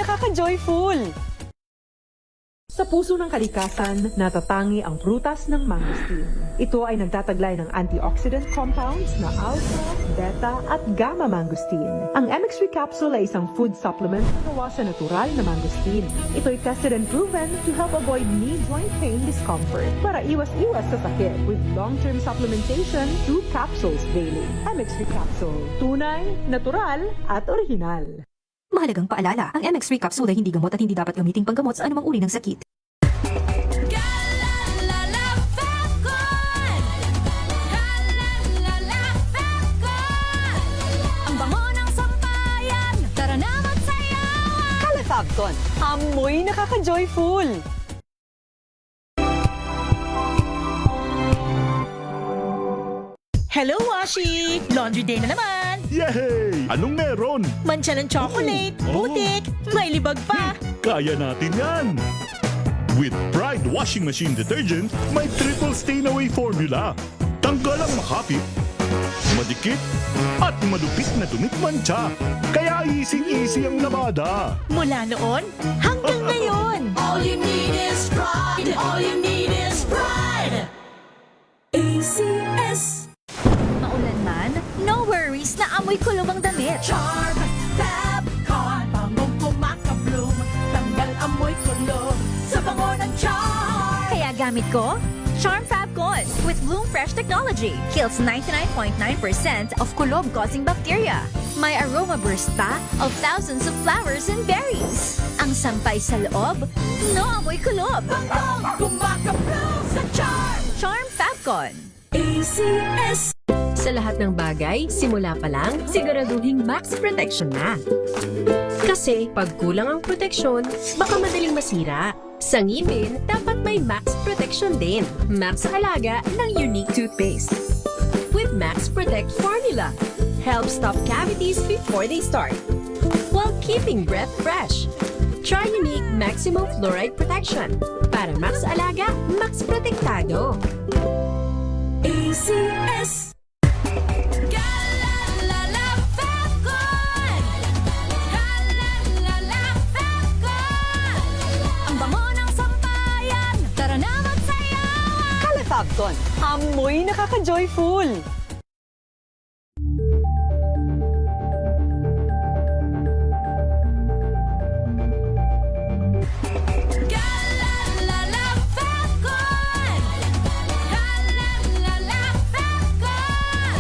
nakaka-joyful! Sa puso ng kalikasan, natatangi ang prutas ng mangosteen. Ito ay nagtataglay ng antioxidant compounds na alpha, beta at gamma mangosteen. Ang MX3 capsule ay isang food supplement na gawa sa natural na mangosteen. Ito ay tested and proven to help avoid knee joint pain discomfort para iwas-iwas sa sakit with long-term supplementation 2 capsules daily. MX3 capsule. Tunay, natural at original. Mahalagang paalala, ang MX3 capsule ay hindi gamot at hindi dapat gamiting panggamot sa anumang uri ng sakit. Ang bango ng sampayan, tara na magsayawan! Calefabcon, amoy nakaka-joyful! Hello, Washi! Laundry day na naman! Yay! Anong meron? Mancha ng chocolate, Oh. putik, may libag pa! Kaya natin yan! With Pride Washing Machine Detergent, may triple stain-away formula. Tanggal ang makapit, madikit, at madupit na dumit mancha. Kaya easy-easy ang labada. Mula noon hanggang ngayon! All you need is pride! All you need is pride! ACS! Maulan man, no worries na amoy kulong ang damit. Charm! Fabcon! Bangong kumakabloom! Tanggal amoy kulog sa bango ng charm! Kaya gamit ko, Charm Fabcon with Bloom Fresh technology. Kills 99.9% of kulob-causing bacteria. May aroma burst pa of thousands of flowers and berries. Ang sampay sa loob, no amoy kulob. Bangong kumakabloom sa charm! Charm Fabcon. ACS! Sa lahat ng bagay, simula pa lang, siguraduhing max protection na. Kasi pag kulang ang proteksyon, baka madaling masira. Sa ngipin, dapat may max protection din. Max Alaga ng Unique Toothpaste. With Max Protect Formula, helps stop cavities before they start, while keeping breath fresh. Try Unique Maximum Fluoride Protection. Para Max Alaga, Max Protektado. ACS! Galalala Fabcon! Galalala Fabcon! Ang bango ng sampayan, tara na magsayawan! Calefabcon, amoy nakaka-joyful! Galalala Fabcon! Galalala Fabcon!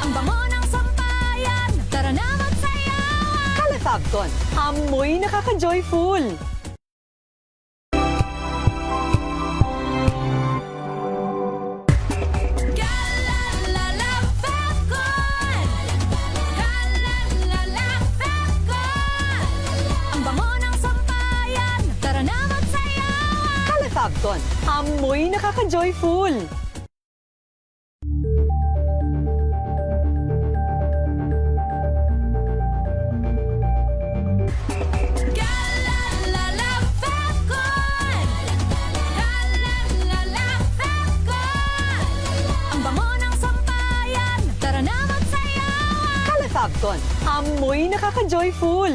Ang bango ng sampayan, tara na magsayawan! Calefabcon, amoy nakaka-joyful! Galalala Fabcon! Galalala Fabcon! Ang bango ng sampayan, tara na magsayawan! Calefabcon, amoy nakaka-joyful! Galalala Fabcon! Galalala Fabcon! Ang bango ng sampayan, tara na magsayawan! Calefabcon, amoy nakaka-joyful!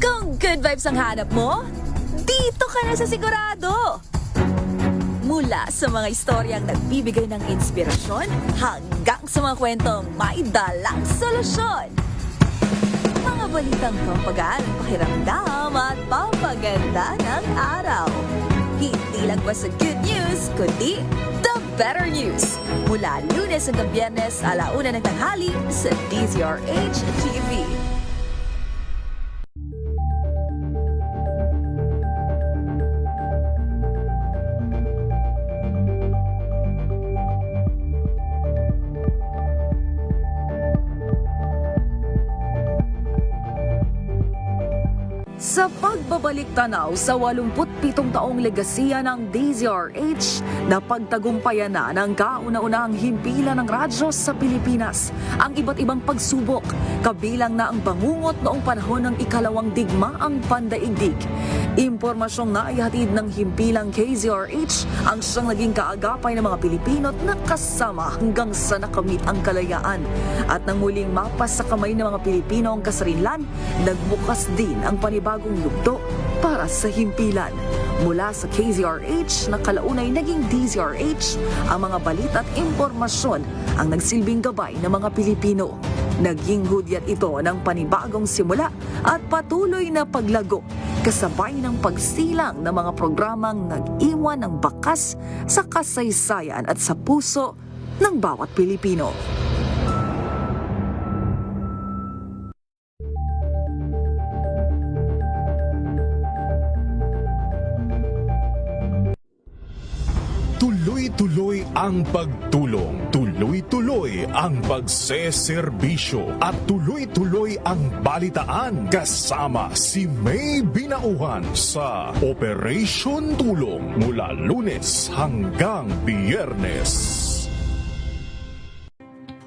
Kung good vibes ang hanap mo, dito ka na sa sigurado! Mula sa mga istoryang nagbibigay ng inspirasyon hanggang sa mga kwentong may dalang solusyon. Mga balitang pampagaan, pakiramdam at pampaganda ng araw. Hindi lang ba sa good news, kundi the better news. Mula Lunes hanggang Biyernes, 1:00 ng tanghali sa DZRH TV. Sa pagbabalik tanaw sa 87 taong legasiya ng DZRH na pagtagumpayan na ng kauna-unahang himpilan ng radyo sa Pilipinas. Ang iba't ibang pagsubok, kabilang na ang bangungot noong panahon ng ikalawang digmaang pandaigdig. Impormasyong naihatid ng himpilang KZRH ang siyang naging kaagapay ng mga Pilipino at nakasama hanggang sa nakamit ang kalayaan. At nang muling mapas sa kamay ng mga Pilipino ang kasarinlan, nagbukas din ang panibagong yugto para sa himpilan. Mula sa KZRH na kalaunay naging DZRH, ang mga balita at impormasyon ang nagsilbing gabay ng mga Pilipino. Naging hudyat ito ng panibagong simula at patuloy na paglago, kasabay ng pagsilang ng mga programang nag-iwan ng bakas sa kasaysayan at sa puso ng bawat Pilipino. Tuloy-tuloy ang pagtulong, tuloy-tuloy ang pagseserbisyo at tuloy-tuloy ang balitaan kasama si May Binauhan sa Operation Tulong mula Lunes hanggang Biyernes.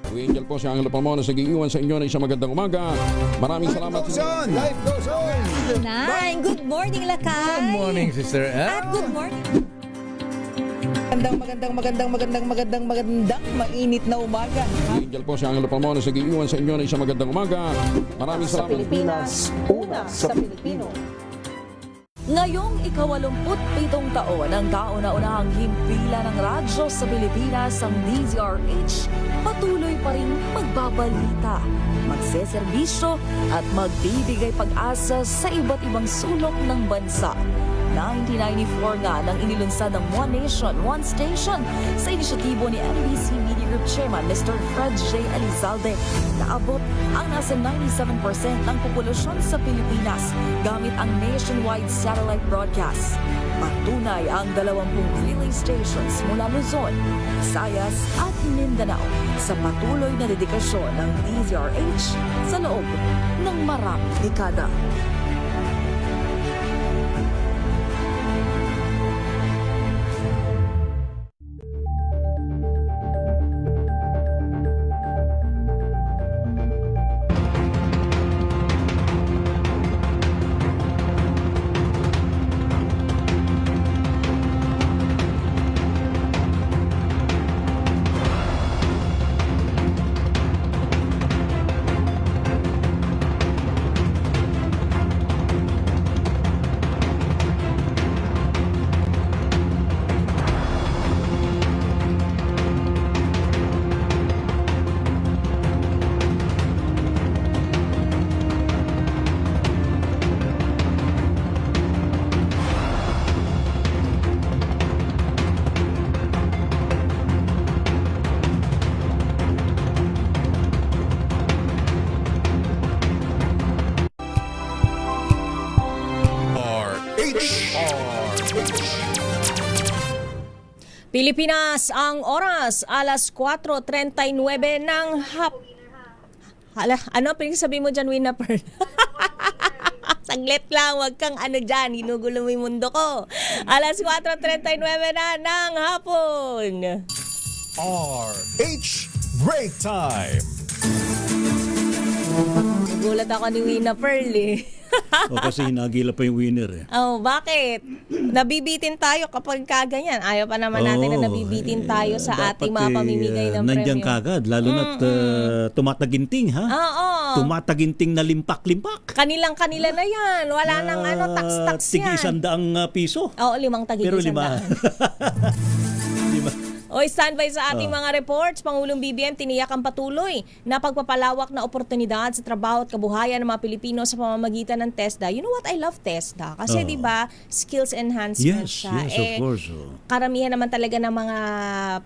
Angel po si Angelo Palmona sa giiwan sa inyo na isang magandang umaga. Maraming salamat. Life goes on! Nine, good morning, Lakay. Good morning, Sister At Ann. good morning. Magandang mainit na umaga. Angel po si Angelo Palmona sa giiwan sa inyo na isang magandang umaga. Maraming salamat. Pilipinas, una sa Pilipino. Ngayong ika-87 taon ang kauna-unahang himpilan ng radyo sa Pilipinas, ang DZRH, patuloy pa rin magbabalita, magseserbisyo at magbibigay pag-asa sa iba't ibang sulok ng bansa. 1994 nga nang inilunsad ng One Nation, One Station sa inisyatibo ni NBC Media Group Chairman Mr. Fred J. Elizalde. Naabot ang nasa 97% ng populasyon sa Pilipinas gamit ang nationwide satellite broadcast. Patunay ang 20 relay stations mula Luzon, Visayas at Mindanao sa patuloy na dedikasyon ng DZRH sa loob ng maraming dekada. Pilipinas, ang oras, alas 4:39 ng ano pinagsasabi mo dyan, Wina Pearl? Saglit lang, wag kang ano dyan, ginugulo mo yung mundo ko. Alas 4:39 na ng hapon. RH Break Time! Nagulat ako ni Wina Pearl eh. O kasi hinagila pa yung winner eh. Oh, bakit? Nabibitin tayo kapag kaganyan. Ayaw pa naman natin na nabibitin tayo sa ating mga pamimigay ng nandiyan premyo. kagad, lalo na't tumataginting ha? Oo. Tumataginting na limpak-limpak. Kanilang-kanila na yan. Wala nang tax-tax yan. Tigi-100 piso. Oo, 5 tagi. Pero 5. 5. O, standby sa ating mga reports. Pangulong BBM tiniyak ang patuloy na pagpapalawak na oportunidad sa trabaho at kabuhayan ng mga Pilipino sa pamamagitan ng TESDA. You know what? I love TESDA. Kasi di ba skills enhancement Yes, siya. yes, of course. Karamihan naman talaga ng mga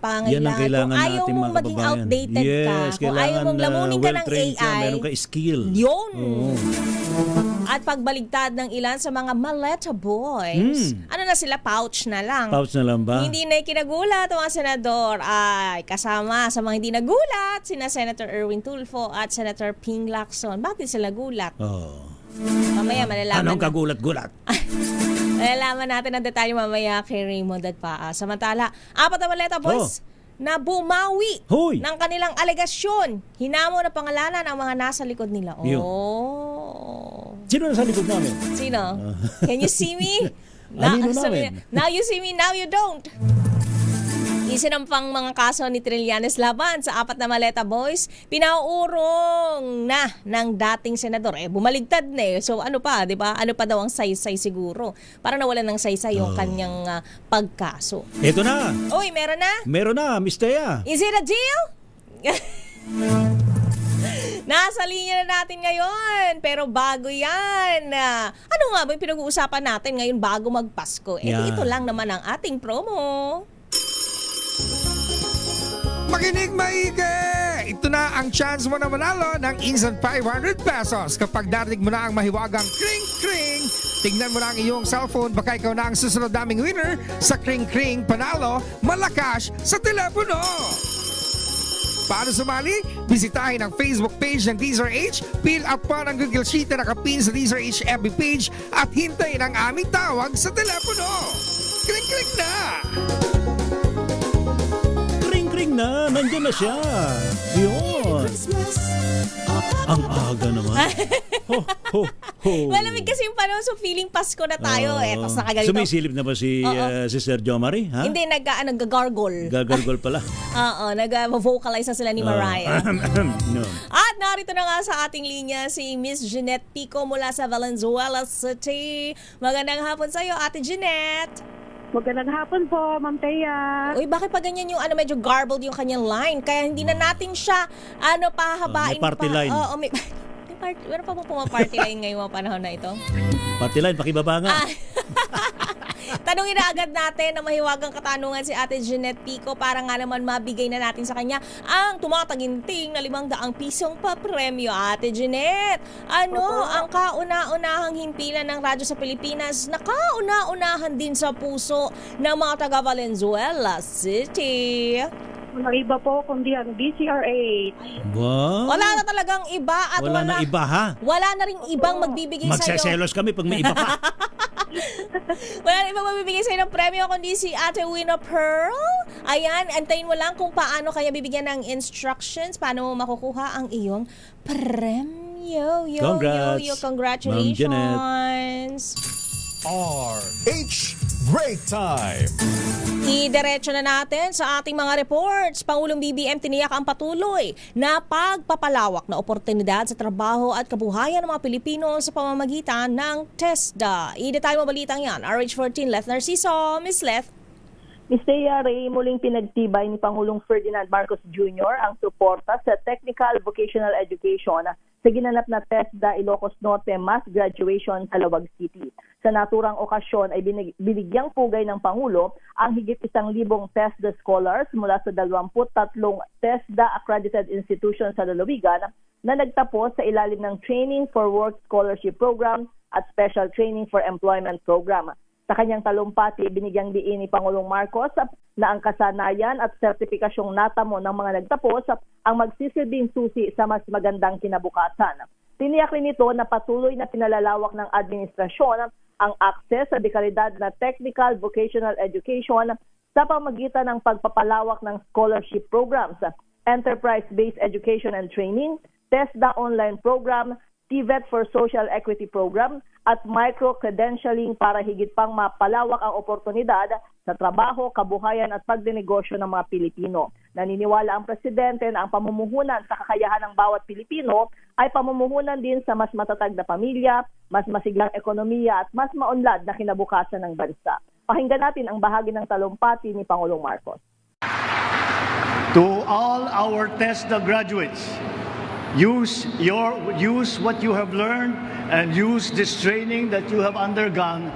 pangangailangan. Yan ang kailangan Kung ayaw natin, mong mga maging kababayan. outdated ka, kung ayaw mong lamunin ka ng well-trained ka, AI, meron ka skill. yun. Oo. At pagbaligtad ng ilan sa mga maleta boys, ano na sila, pouch na lang. Pouch na lang ba? Hindi na ikinagulat ang mga senador. Ay, kasama sa mga hindi nagulat, sina Senator Erwin Tulfo at Senator Ping Lacson. Bakit sila gulat? Oh. Mamaya malalaman. Anong kagulat-gulat? Malalaman natin ang detalye mamaya kay Raymond at Paa. Samantala, 4 na maleta, boys, na bumawi Hoy! ng kanilang alegasyon. Hinamo na pangalanan ang mga nasa likod nila. Yun. Oh. Sino na sa likod namin? Sino? Can you see me? Anino sabi namin? niya, now you see me, now you don't. Isinampang mga kaso ni Trillanes laban sa 4 na maleta, boys. Pinauurong na ng dating senador. Bumaligtad na eh. So ano pa, di ba? Ano pa daw ang saysay siguro? Para nawalan ng saysay yung kanyang pagkaso. Ito na. Uy, meron na? Meron na, Miss Thea. Is it a deal? Nasa linya na natin ngayon. Pero bago yan, ano nga ba yung pinag-uusapan natin ngayon bago magpasko? Yan. Ito lang naman ang ating promo. Makinig maigi! Ito na ang chance mo na manalo ng instant 500 pesos kapag darinig mo na ang mahiwagang kring-kring. Tingnan mo na ang iyong cellphone, baka ikaw na ang susunod naming winner sa kring-kring panalo malakas sa telepono. Paano sumali? Bisitahin ang Facebook page ng DZRH, fill up pa ng Google Sheet na nakapin sa DZRH FB page at hintayin ang aming tawag sa telepono. Kring-kring na! Kring-kring na, nandyan na siya. Yun. Ang aga naman. Ho, ho, ho. Malamig kasi yung panahon, so feeling Pasko na tayo. Eto sa kagalito. Sumisilip na ba si Sir Jomari? Ha? Hindi, nag-gargle. Gagargol pala. Oo, nag-vocalize na sila ni Mariah. No. At narito na nga sa ating linya si Miss Jeanette Pico mula sa Valenzuela City. Magandang hapon sa iyo, Ate Jeanette. Magandang hapon po, Ma'am Thea. Uy, bakit pa ganyan yung medyo garbled yung kanyang line? Kaya hindi na natin siya pahabain may party pa. line. Oo, may party. Meron pa po party line ngayong mga panahon na ito? Party line, pakibaba nga. Tanungin na agad natin na mahiwagang katanungan si Ate Jeanette Pico para nga naman mabigay na natin sa kanya ang tumataginting na 500 pisong papremyo. Ate Jeanette, ano ang kauna-unahang himpilan ng radyo sa Pilipinas na kauna-unahan din sa puso ng mga taga Valenzuela City? Walang iba po kundi ang DCRH. Wow. Wala na talagang iba at Wala na iba, ha? Wala na ring ibang magbibigay sa'yo. Magseselos kami pag may iba pa. Wala na ibang magbibigay sa'yo ng premyo kundi si Ate Wina Pearl. Ayan, antayin mo lang kung paano kaya bibigyan ng instructions, paano mo makukuha ang iyong premyo. Congrats, Congratulations. RH Break Time. Idiretso na natin sa ating mga reports. Pangulong BBM tiniyak ang patuloy na pagpapalawak na oportunidad sa trabaho at kabuhayan ng mga Pilipino sa pamamagitan ng TESDA. I-detalye mo balitang yan. RH14, Leth Narciso. Miss Leth. Ms. Thea Ray, muling pinagtibay ni Pangulong Ferdinand Marcos Jr. ang suporta sa technical vocational education sa ginanap na TESDA Ilocos Norte Mass Graduation sa Lawag City. Sa naturang okasyon ay binigyang pugay ng Pangulo ang higit 1,000 TESDA scholars mula sa 23 TESDA accredited institutions sa lalawigan na nagtapos sa ilalim ng Training for Work Scholarship Program at Special Training for Employment Program. Sa kanyang talumpati, binigyang diin ni Pangulong Marcos na ang kasanayan at sertipikasyong natamo ng mga nagtapos ang magsisilbing susi sa mas magandang kinabukasan. Tiniyak rin ito na patuloy na pinalalawak ng administrasyon ang akses sa dekalidad na technical vocational education sa pamagitan ng pagpapalawak ng scholarship programs, enterprise-based education and training, TESDA online program, TVET for Social Equity Program at micro-credentialing para higit pang mapalawak ang oportunidad sa trabaho, kabuhayan at pagdinegosyo ng mga Pilipino. Naniniwala ang Presidente na ang pamumuhunan sa kakayahan ng bawat Pilipino ay pamumuhunan din sa mas matatag na pamilya, mas masiglang ekonomiya at mas maunlad na kinabukasan ng bansa. Pakinggan natin ang bahagi ng talumpati ni Pangulong Marcos. To all our TESDA graduates, use what you have learned and use this training that you have undergone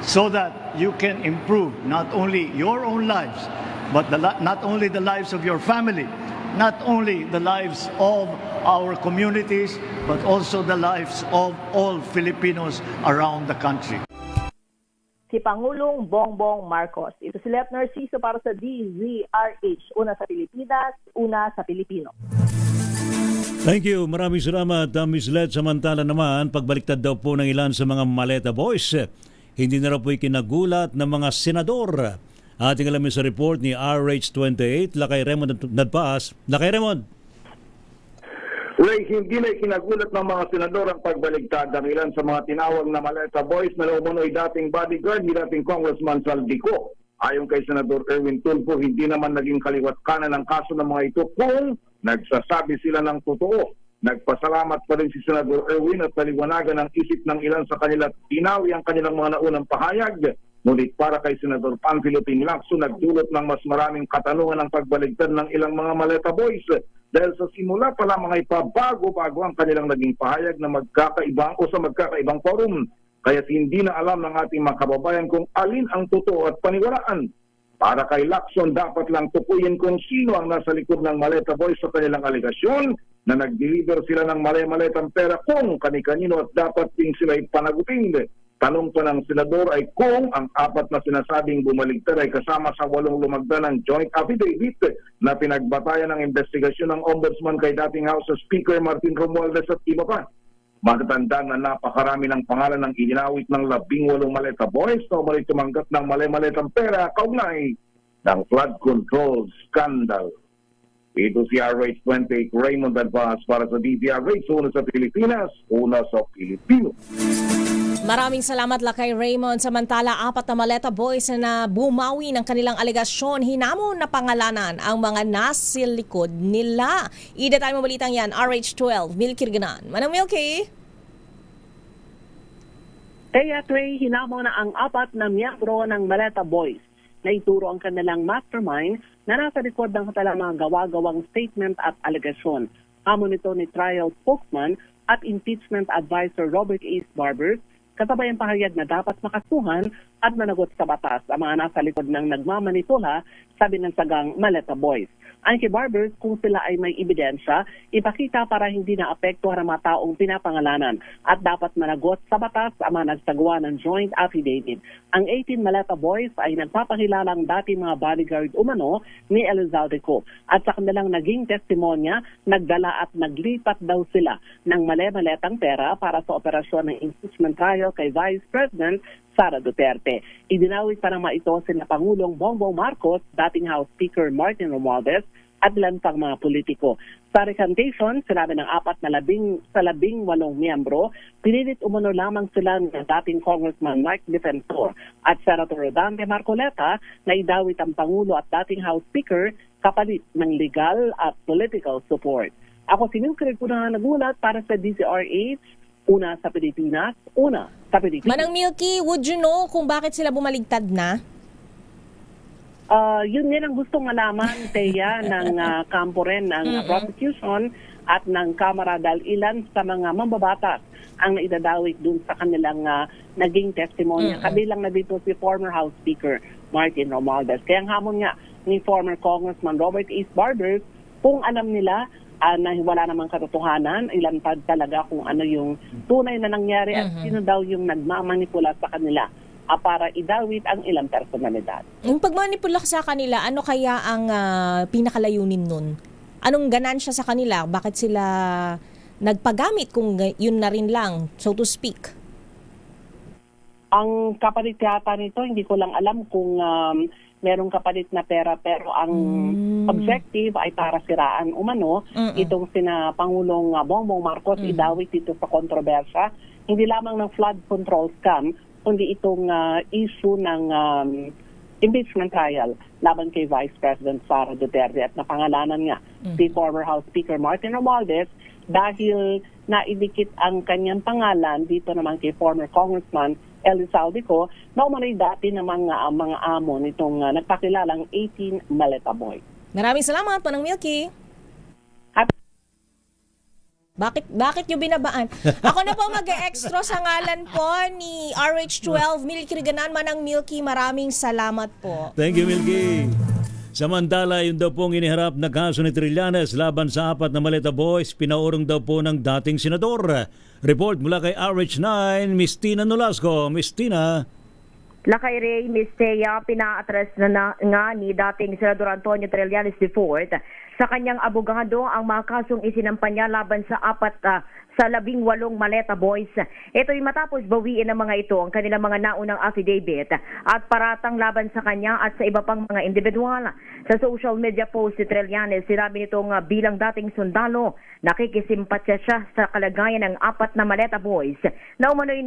so that you can improve not only your own lives, but not only the lives of your family, not only the lives of our communities, but also the lives of all Filipinos around the country. Si Pangulong Bongbong Marcos. Ito si Leth Narciso para sa DZRH. Una sa Pilipinas, una sa Pilipino. Thank you. Maraming salamat, Miss Led. Samantala naman, pagbaliktad daw po ng ilan sa mga Maleta Boys, hindi na raw po ikinagulat ng mga senador. Ating alamin sa report ni RH28, Lakay Raymond Nadpaas. Lakay Raymond. Ray, hindi na ikinagulat ng mga senador ang pagbaligtad ng ilan sa mga tinawag na Maleta Boys na umunoy dating bodyguard ni dating Congressman Saldico. Ayon kay Senador Erwin Tulfo, hindi naman naging kaliwat kanan ang kaso ng mga ito kung nagsasabi sila ng totoo. Nagpasalamat pa rin si Senador Erwin at naliwanagan ang isip ng ilan sa kanila at tinawi ang kanilang mga naunang pahayag. Ngunit para kay Senador Panfilo Lacson, nagdulot ng mas maraming katanungan ang pagbaligtad ng ilang mga Maleta Boys. Dahil sa simula pa lamang ay pabago-bago ang kanilang naging pahayag na magkakaibang forum. Kaya't hindi na alam ng ating mga kababayan kung alin ang totoo at paniwalaan. Para kay Lacson, dapat lang tukuyin kung sino ang nasa likod ng Maleta Boys sa kanilang aligasyon na nag-deliver sila ng mali-maletang pera kung kani-kanino at dapat ding sila ipanagutin. Tanong pa ng senador ay kung ang 4 na sinasabing bumaligtad ay kasama sa 8 lumagda ng joint affidavit na pinagbatayan ng investigasyon ng Ombudsman kay dating House Speaker Martin Romualdez at iba pa. Matatandaan na napakarami ng pangalan ng iginawit ng 18 Maleta Boys na umalik tumanggap ng mali-maletang pera kaugnay ng flood control scandal. Ito si RH28 Raymond Advance para sa DZRH, una sa Pilipinas, una sa Pilipino. Maraming salamat Lakay Raymond. Samantala, 4 na Maleta Boys na bumawi ng kanilang alegasyon, hinamon na pangalanan ang mga nasilikod nila. Ida tayo mabalitang yan, RH12, Milky Ganan. Manang Milky? Kaya Trey, hinamo na ang 4 na miyembro ng Maleta Boys na ituro ang kanilang mastermind na nasa likod ng kanilang mga gawa-gawang statement at alegasyon. Hamon nito ni trial spokesman at impeachment advisor Robert A. Barbers, kasabay ang pahayag na dapat makasuhan at managot sa batas ang mga nasa likod ng nagmamanipula sa binansagang Maleta Boys. Ayon kay Barbers, kung sila ay may ebidensya, ipakita para hindi na apektuhan ang mga taong pinapangalanan at dapat managot sa batas ang mga nagsagawa ng joint affidavit. Ang 18 Maleta Boys ay nagpapakilalang dating mga bodyguard umano ni Elizalde at sa kanilang naging testimonya, nagdala at naglipat daw sila ng mali-maletang pera para sa operasyon ng impeachment trial kay Vice President Sara Duterte. Idinawit pa naman ito sina Pangulong Bongbong Marcos, dating House Speaker Martin Romualdez at ilan pang mga politiko. Sa recantation, sinabi ng 4 na 18 miyembro, pinilit umano lamang sila ng dating Congressman Mike Defensor at Senator Rodante Marcoleta na idawit ang Pangulo at dating House Speaker kapalit ng legal at political support. Ako si Milky Ganan nagulat para sa DZRH, una sa Pilipinas, una sa Pilipinas. Manang Milky, would you know kung bakit sila bumaligtad na? Yun ang gustong malaman, Teya, ng kampo rin ng prosecution at ng Kamara dahil ilan sa mga mambabatas ang naidadawit dun sa kanilang naging testimonya. Kabilang na dito si former House Speaker Martin Romualdez. Kaya ang hamon nga ni former Congressman Robert A. Barbers, kung alam nila na wala namang katotohanan, ilantad talaga kung ano yung tunay na nangyari at sino daw yung nagmamanipula sa kanila para idawit ang ilang personalidad. Yung pagmanipula sa kanila, ano kaya ang pinakalayunin nun? Anong ganansya sa kanila? Bakit sila nagpagamit kung yun na rin lang, so to speak? Ang kapalit yata nito, hindi ko lang alam kung merong kapalit na pera, pero ang objective ay para siraan umano itong sina Pangulong Bongbong Marcos, idawit dito sa kontrobersya, hindi lamang ng flood control scam, kundi itong issue ng impeachment trial laban kay Vice President Sara Duterte at napangalanan nga si former House Speaker Martin Romualdez dahil naidikit ang kanyang pangalan dito naman kay former Congressman Elizalde na umano'y dati ng mga amo nitong nagpakilalang 18 Maleta Boys. Maraming salamat, Manang Milky. Bakit nyo binabaan? Ako na po mag-e-extra sa ngalan po ni RH12, Milky Ganan, Manang Milky. Maraming salamat po. Thank you, Milky. Samantala, yun daw pong iniharap na kaso ni Trillanes laban sa 4 na Maleta Boys, pinaurong daw po ng dating senador. Report mula kay RH9, Miss Tina Nolasco. Miss Tina. Lakay Ray, Miss Thea, pina-address na nga ni dating Senador Antonio Trillanes IV sa kanyang abogado ang mga kasong isinampa niya laban sa 18 maleta boys. Ito'y matapos bawiin ng mga ito ang kanilang mga naunang affidavit at paratang laban sa kanya at sa iba pang mga individual. Sa social media post si Trillanes, sinabi nitong bilang dating sundalo, nakikisimpatya siya sa kalagayan ng 4 na maleta boys na umano'y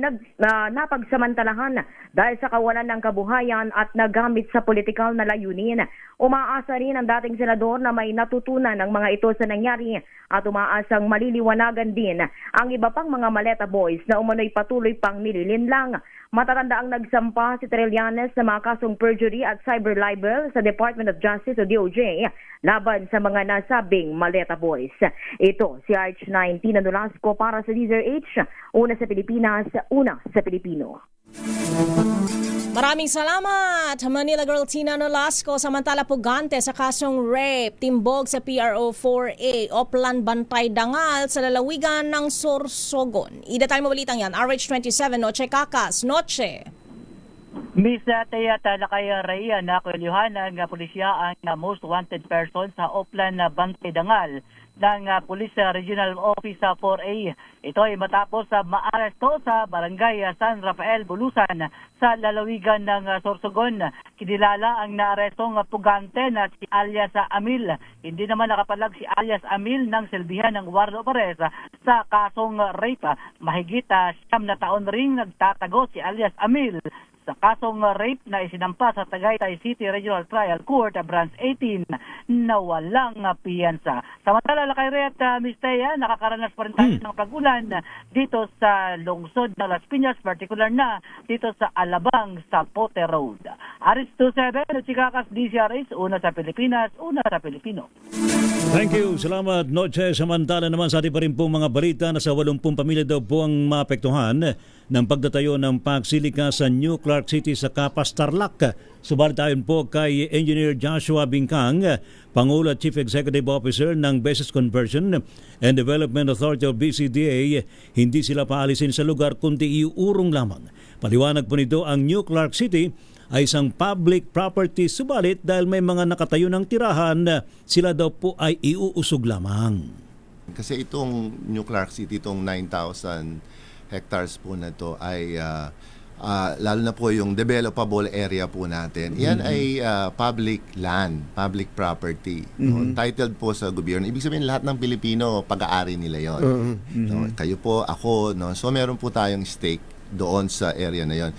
napagsamantalahan dahil sa kawalan ng kabuhayan at nagamit sa politikal na layunin. Umaasa rin ang dating senador na may natutunan ng mga ito sa nangyari at umaasang maliliwanagan din ang iba pang mga maleta boys na umano'y patuloy pang nililinlang. Matatanda ang nagsampa si Trillanes sa mga kasong perjury at cyber libel sa Department of Justice o DOJ laban sa mga nasabing maleta boys. Ito si Arch 19 Nolasco para sa DZRH, una sa Pilipinas, una sa Pilipino. Maraming salamat, Manila Girl Tina Nolasco. Samantala pugante sa kasong rape, timbog sa PRO 4A, Oplan Bantay Dangal sa lalawigan ng Sorsogon. Idatay mo balitang yan, RH27, Noche Kakas, Noche. Miss Teya Talakay Rhea na kulyuhanan nga pulisya ang most wanted person sa Oplan na Bantay Dangal ng Police Regional Office 4A. Ito ay matapos maaresto sa Barangay San Rafael, Bulusan sa lalawigan ng Sorsogon. Kinilala ang naarestong pugante na si alias Amil. Hindi naman nakapalag si alias Amil ng silbihan ng warrant of arrest sa kasong rape. Mahigit 9 na taon ring nagtatago si alias Amil sa kasong rape na isinampa sa Tagaytay City Regional Trial Court Branch 18 na walang piyansa. Samantala, Lakay Ret, Miss Teya, nakakaranas pa rin tayo ng pagulan dito sa lungsod ng Las Piñas, particular na dito sa Alabang sa Pote Road. Aris 27, Chikakas, DZRH, una sa Pilipinas, una sa Pilipino. Thank you. Salamat, Noche. Samantala naman sa ating pa rin pong mga balita na sa 80 pamilya daw po ang maapektuhan ng pagdatayo ng pagsilika sa New Clark City sa Capas, Tarlac. Subalit ayon po kay Engineer Joshua Bingkang, Pangulo at Chief Executive Officer ng Business Conversion and Development Authority of BCDA, hindi sila paalisin sa lugar kundi iuurong lamang. Paliwanag po nito, ang New Clark City ay isang public property, subalit dahil may mga nakatayo ng tirahan, sila daw po ay iuusog lamang. Kasi itong New Clark City, itong 9,000 hectares po na to ay lalo na po yung developable area po natin. Yan ay public land, public property. No? Titled po sa gobyerno. Ibig sabihin lahat ng Pilipino, pag-aari nila yon. No? Kayo po, ako. No? So meron po tayong stake doon sa area na yon.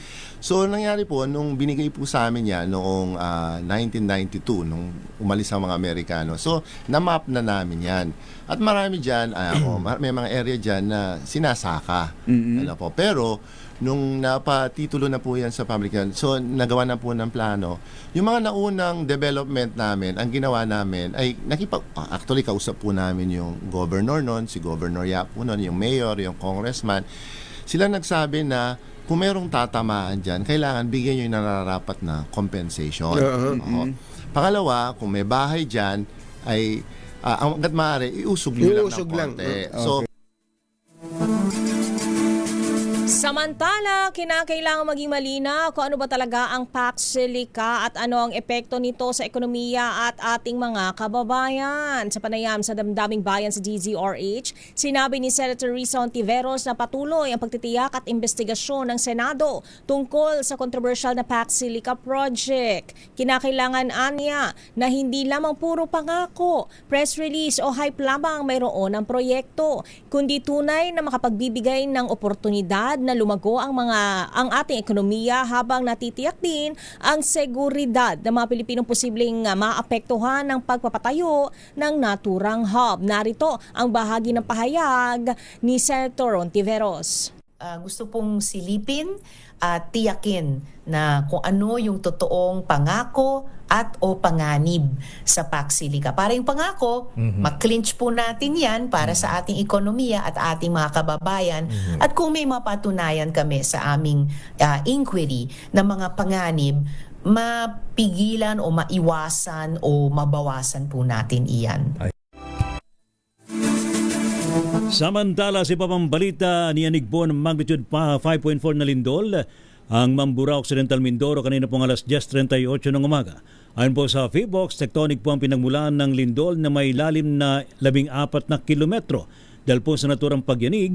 So nangyari po, nung binigay po sa amin yan noong 1992, nung umalis ang mga Amerikano. So na-map na namin yan. At marami dyan, may mga area dyan na sinasaka. Ano po. Pero nung napatitulo na po yan sa public yan, so nagawa na po ng plano. Yung mga naunang development namin, ang ginawa namin ay actually kausap po namin yung governor noon, si Governor Yap po noon, yung mayor, yung congressman. Sila nagsabi na kung merong tatamaan dyan, kailangan bigyan nyo yung nararapat na compensation. Pangalawa, kung may bahay dyan, ay hanggat maaari, iusog nyo lang ng konti. So, Samantala, kinakailangan maging malinaw kung ano ba talaga ang Paxilica at ano ang epekto nito sa ekonomiya at ating mga kababayan. Sa panayam sa damdaming bayan sa DZRH, sinabi ni Senator Risa Ontiveros na patuloy ang pagtitiyak at investigasyon ng Senado tungkol sa controversial na Paxilica project. Kinakailangan anya na hindi lamang puro pangako, press release o hype lamang mayroon ng proyekto, kundi tunay na makapagbibigay ng oportunidad na lumago ang ating ekonomiya habang natitiyak din ang seguridad ng mga Pilipinong posibleng maapektuhan ng pagpapatayo ng naturang hub. Narito ang bahagi ng pahayag ni Senator Ontiveros. Gusto pong silipin at tiyakin na kung ano yung totoong pangako at o panganib sa Paxilica. Para yung pangako, mag-clinch po natin yan para sa ating ekonomiya at ating mga kababayan. At kung may mapatunayan kami sa aming inquiry na mga panganib, mapigilan o maiwasan o mabawasan po natin iyan. Samantala, si Papambalita, niyanig po ng magnitude 5.4 na lindol ang Mambura Occidental Mindoro kanina pong alas 10:38 ng umaga. Ayon po sa PHIVOX, tectonic po ang pinagmulan ng lindol na may lalim na 14 na kilometro. Dahil po sa naturang pagyanig,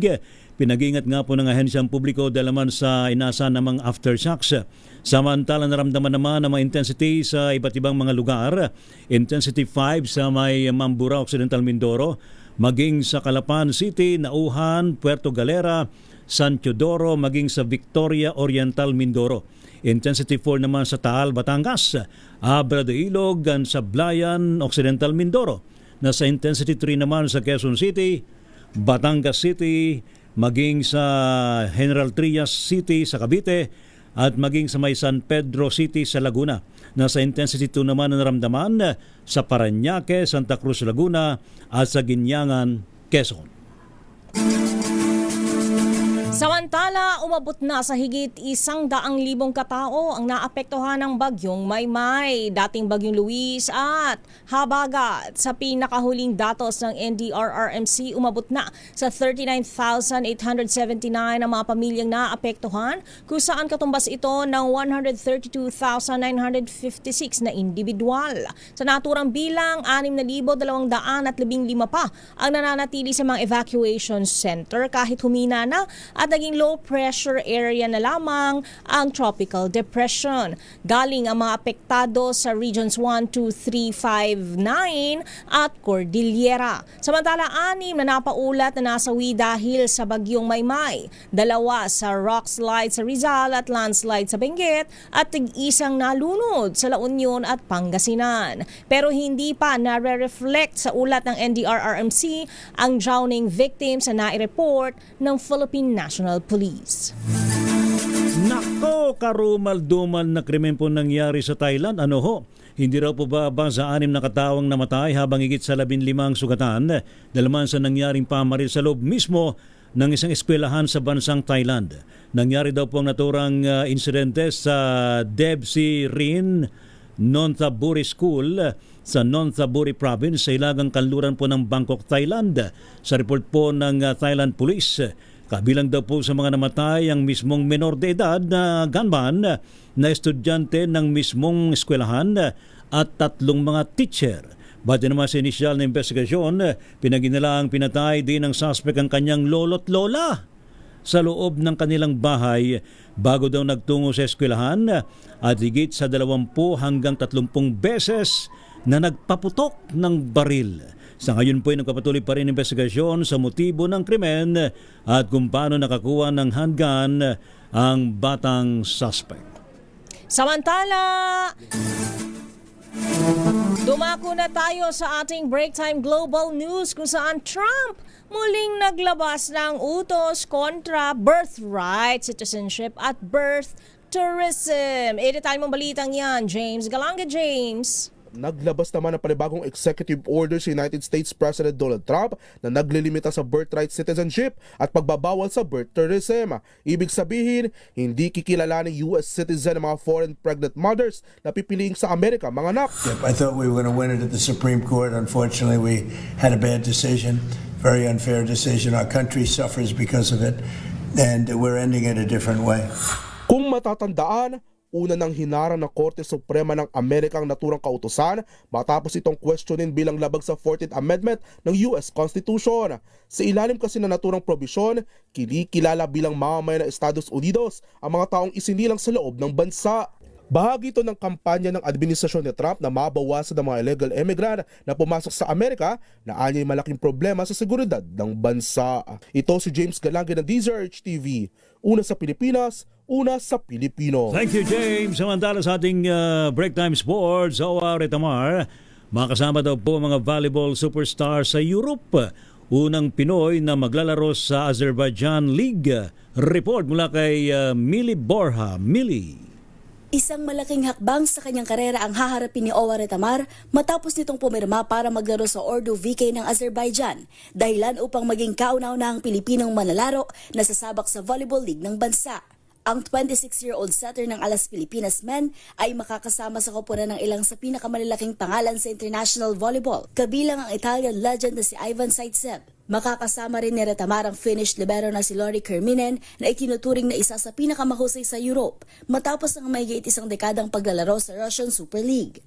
pinag-ingat nga po ng ahensyang publiko dahil naman sa inasa ng mga aftershocks. Samantala naramdaman naman ang mga intensity sa iba't ibang mga lugar. Intensity 5 sa may Mambura, Occidental Mindoro, maging sa Calapan City, Nauhan, Puerto Galera, San Teodoro, maging sa Victoria Oriental, Mindoro. Intensity 4 naman sa Taal, Batangas, Abra de Ilog, Sablayan, Occidental Mindoro. Nasa intensity 3 naman sa Quezon City, Batangas City, maging sa General Trias City sa Cavite, at maging sa may San Pedro City sa Laguna. Nasa intensity 2 naman ang naramdaman sa Parañaque, Santa Cruz, Laguna, at sa Ginyangan, Quezon. Samantala, umabot na sa higit 100,000 katao ang naapektuhan ng bagyong Maymay, dating bagyong Luis at Habagat. Sa pinakahuling datos ng NDRRMC, umabot na sa 39,879 ang mga pamilyang naapektuhan, kung saan katumbas ito ng 132,956 na individual. Sa naturang bilang, 6,215 pa ang nananatili sa mga evacuation center kahit humina na at naging low pressure area na lamang ang tropical depression. Galing ang mga apektado sa regions 1, 2, 3, 5, 9 at Cordillera. Samantala, 6 na napaulat na nasawi dahil sa bagyong Maymay. 2 sa rock slide sa Rizal at landslide sa Benguet at tig-isang nalunod sa La Union at Pangasinan. Pero hindi pa nare-reflect sa ulat ng NDRRMC ang drowning victims na nai-report ng Philippine National Police. Nako, karumal-dumal na krimen po nangyari sa Thailand. Ano ho? Hindi raw po ba sa 6 na katawang namatay habang higit sa 15 sugatan dalaman sa nangyaring pamaril sa loob mismo ng isang eskwelahan sa bansang Thailand. Nangyari daw po ang naturang insidente sa Debsi Rin Nonthaburi School sa Nonthaburi Province sa ilagang kanluran po ng Bangkok, Thailand. Sa report po ng Thailand Police, kabilang daw po sa mga namatay ang mismong menor de edad na gunman na estudyante ng mismong eskwelahan at 3 mga teacher. Bati naman sa inisyal na investigasyon, pinag-inalaang pinatay din ng suspect ang kanyang lolo't lola sa loob ng kanilang bahay bago daw nagtungo sa eskwelahan at higit sa 20 hanggang 30 beses na nagpaputok ng baril. Sa ngayon po ay nagpapatuloy pa rin investigasyon sa motibo ng krimen at kung paano nakakuha ng handgun ang batang suspect. Samantala, dumako na tayo sa ating break time global news kung saan Trump muling naglabas ng utos kontra birthright citizenship at birth tourism. Editan mong balitang yan, James Galanga. James. Naglabas naman ng panibagong executive order si United States President Donald Trump na naglilimita sa birthright citizenship at pagbabawal sa birth tourism. Ibig sabihin, hindi kikilalaning US citizen ng mga foreign pregnant mothers na pipiliing sa Amerika mga anak. I thought we were going to win it at the Supreme Court. Unfortunately, we had a bad decision, very unfair decision. Our country suffers because of it, and we're ending it a different way. Kung matatandaan, una nang hinarang ng Korte Suprema ng Amerika ang naturang kautusan matapos itong questionin bilang labag sa 14th Amendment ng US Constitution. Sa ilalim kasi ng naturang probisyon, kinikilala bilang mamamayan ng Estados Unidos ang mga taong isinilang sa loob ng bansa. Bahagi ito ng kampanya ng administrasyon ni Trump na mabawasan ng mga illegal immigrant na pumasok sa Amerika na anyay malaking problema sa seguridad ng bansa. Ito si James Galanga ng DZRH TV. Una sa Pilipinas, una sa Pilipino. Thank you, James. Samantala sa ating Break Time Sports, Owa Retamar, makasama daw po mga volleyball superstar sa Europe. Unang Pinoy na maglalaro sa Azerbaijan League. Report mula kay Millie Borja. Millie. Isang malaking hakbang sa kanyang karera ang haharapin ni Owa Retamar matapos nitong pumirma para maglaro sa Ordu VK ng Azerbaijan, dahilan upang maging kauna-unahang Pilipinong manlalaro na sasabak sa Volleyball League ng bansa. Ang 26-year-old setter ng Alas Pilipinas Men ay makakasama sa koponan ng ilang sa pinakamalalaking pangalan sa international volleyball, kabilang ang Italian legend na si Ivan Zaitsev. Makakasama rin ni Retamar ang Finnish libero na si Lori Kerminen na itinuturing na isa sa pinakamahusay sa Europe matapos ang mahigit 1 dekadang paglalaro sa Russian Super League.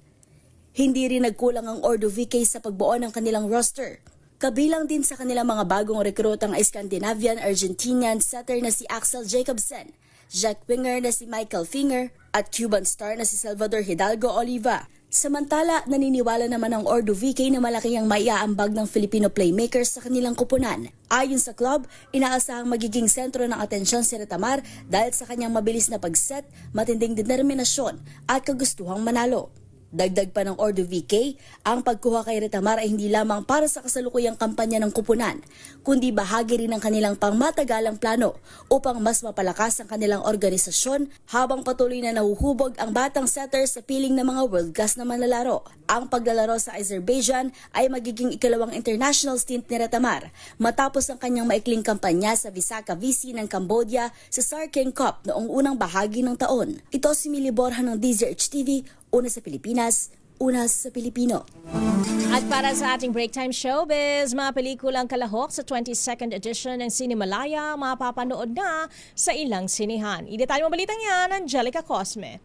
Hindi rin nagkulang ang Ordo VK sa pagbuo ng kanilang roster. Kabilang din sa kanilang mga bagong rekrutang ay Scandinavian-Argentinian setter na si Axel Jacobsen, Jack winger na si Michael Finger, at Cuban star na si Salvador Hidalgo Oliva. Samantala, naniniwala naman ang Ordo VK na malaki ang maiaambag ng Filipino playmakers sa kanilang kupunan. Ayon sa club, inaasahang magiging sentro ng atensyon si Retamar dahil sa kanyang mabilis na pag-set, matinding determinasyon at kagustuhang manalo. Dagdag pa ng Ordo VK, ang pagkuha kay Retamar ay hindi lamang para sa kasalukuyang kampanya ng kupunan, kundi bahagi rin ng kanilang pangmatagalang plano upang mas mapalakas ang kanilang organisasyon habang patuloy na nahuhubog ang batang setter sa piling ng mga world-class na manlalaro. Ang paglalaro sa Azerbaijan ay magiging ikalawang international stint ni Retamar matapos ang kanyang maikling kampanya sa Visaka VC ng Cambodia sa Sarking Cup noong unang bahagi ng taon. Ito si Mili Borja ng DZRH TV, una sa Pilipinas, una sa Pilipino. At para sa ating break time showbiz, mga pelikulang kalahok sa 22nd edition ng Cinemalaya mapapanood na sa ilang sinihan. Idetalye mo balitang yan, Angelica Cosme.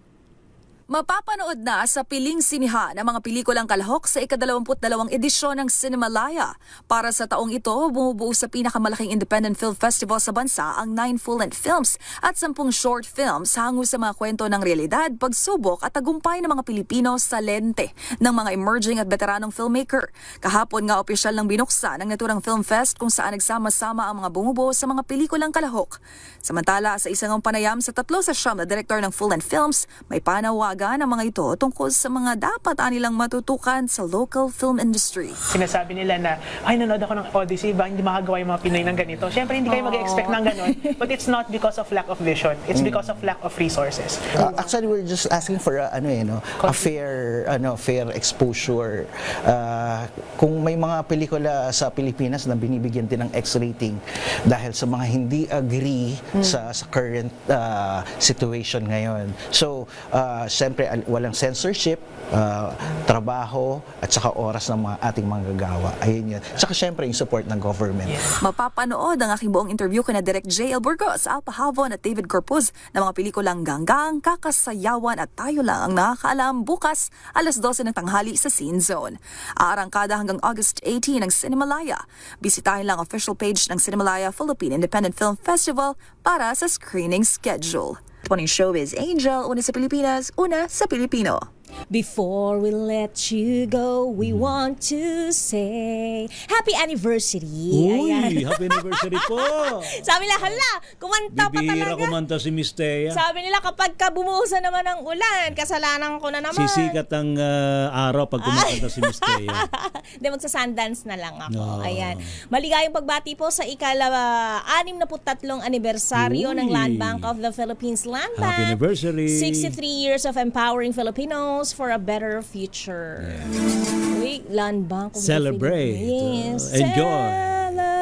Mapapanood na sa piling sinihan ang mga pelikulang kalahok sa ika-22 edisyon ng Cinemalaya. Para sa taong ito, bumubuo sa pinakamalaking independent film festival sa bansa ang 9 full-length films at 10 short films hango sa mga kwento ng realidad, pagsubok at tagumpay ng mga Pilipino sa lente ng mga emerging at veteranong filmmaker. Kahapon nga opisyal ng binuksan ang naturang film fest kung saan nagsama-sama ang mga bumubuo sa mga pelikulang kalahok. Samantala, sa isang panayam sa 39 na direktor ng full-length films, may panawag ng mga ito tungkol sa mga dapat anilang matutukan sa local film industry. Sinasabi nila na, ay, nanood ako ng Odyssey, ba hindi makagawa yung mga Pinoy ng ganito. Siyempre, hindi kayo mag-expect ng ganon, but it's not because of lack of vision. It's because of lack of resources. Actually, we're just asking for a fair exposure. Kung may mga pelikula sa Pilipinas na binibigyan din ng X rating dahil sa mga hindi agree sa current situation ngayon. So, siyempre, walang censorship, trabaho, at saka oras ng mga ating manggagawa. Ayun yun. Saka siyempre, yung support ng government. Mapapanood ang aking buong interview kina Direk J.L. Burgos, Alpa Havon at David Corpuz ng mga pelikulang Ganggang, Kakasayawan at Tayo Lang ang nakakaalam bukas alas 12 ng tanghali sa Scene Zone. Aarangkada hanggang August 18 ng Cinemalaya. Bisitahin lang official page ng Cinemalaya Philippine Independent Film Festival para sa screening schedule. Morning show is Angel, una sa Pilipinas, una sa Pilipino. Before we let you go, we want to say happy anniversary. Uy, Ayan. happy anniversary po. Sabi nila, hala, kumanta pa Bibihira talaga. kumanta si Miss Thea. Sabi nila, kapag bumuhusan naman ng ulan, kasalanan ko na naman. Sisikat ang araw pag kumakanta si Miss Thea. Hindi, magsa-sundance na lang ako. No. Ayan. Maligayang pagbati po sa ika-63 anibersaryo ng Land Bank of the Philippines Land Bank. Happy anniversary. 63 years of empowering Filipinos for a better future. Uy, Land Bank of Celebrate. the Philippines. Yes. Enjoy.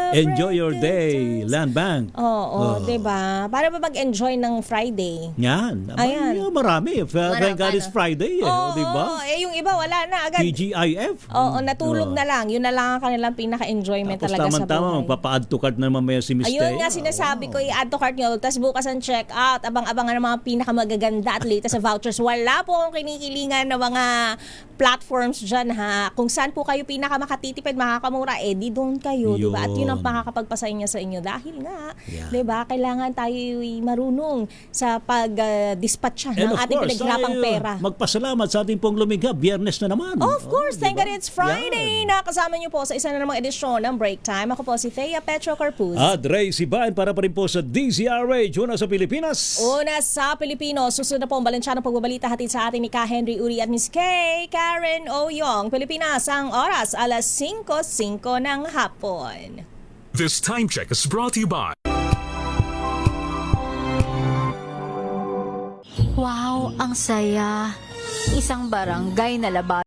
Enjoy your day, Land Bank. Oo, diba? Para ba mag-enjoy ng Friday? Yan. Ayan. Marami. Thank God it's Friday. Diba? Yung iba wala na agad. TGIF. Oo, natulog na lang. Yun na lang ang kanilang pinaka-enjoyment Tapos talaga sa tama-tama, buhay. magpapa-add to cart na mamaya si Miss Thea. Ayun nga sinasabi ko, i-add to cart nyo, tapos bukas ang check out, abang-abangan ng mga pinakamagaganda at latest sa vouchers. Wala po akong kinikilingan ng mga platforms dyan, ha. Kung saan po kayo pinakamakatitipid, makakamura, di doon kayo, diba? At yun ang makakapagpasay niya sa inyo. Dahil nga, diba, kailangan tayo marunong sa pag-dispatcha ng ating pinaghirapang pera. Magpasalamat sa ating pong lumigha. Biyernes na naman. Of course, thank God it's Friday. Nakasama niyo po sa isa na namang edisyon ng Break Time. Ako po si Thea Petro Corpuz. At Ray Sibayan para pa rin po sa DZRH, una sa Pilipinas. Una sa Pilipino. Susunod na po ang Balansyano pagbabalita hatid sa atin ni Ka Henry Uri at Miss Kay Karen Oyong. Pilipinas, ang oras alas 5:05 ng hapon. This time check is brought to you by Wow, ang saya. Isang barangay na labas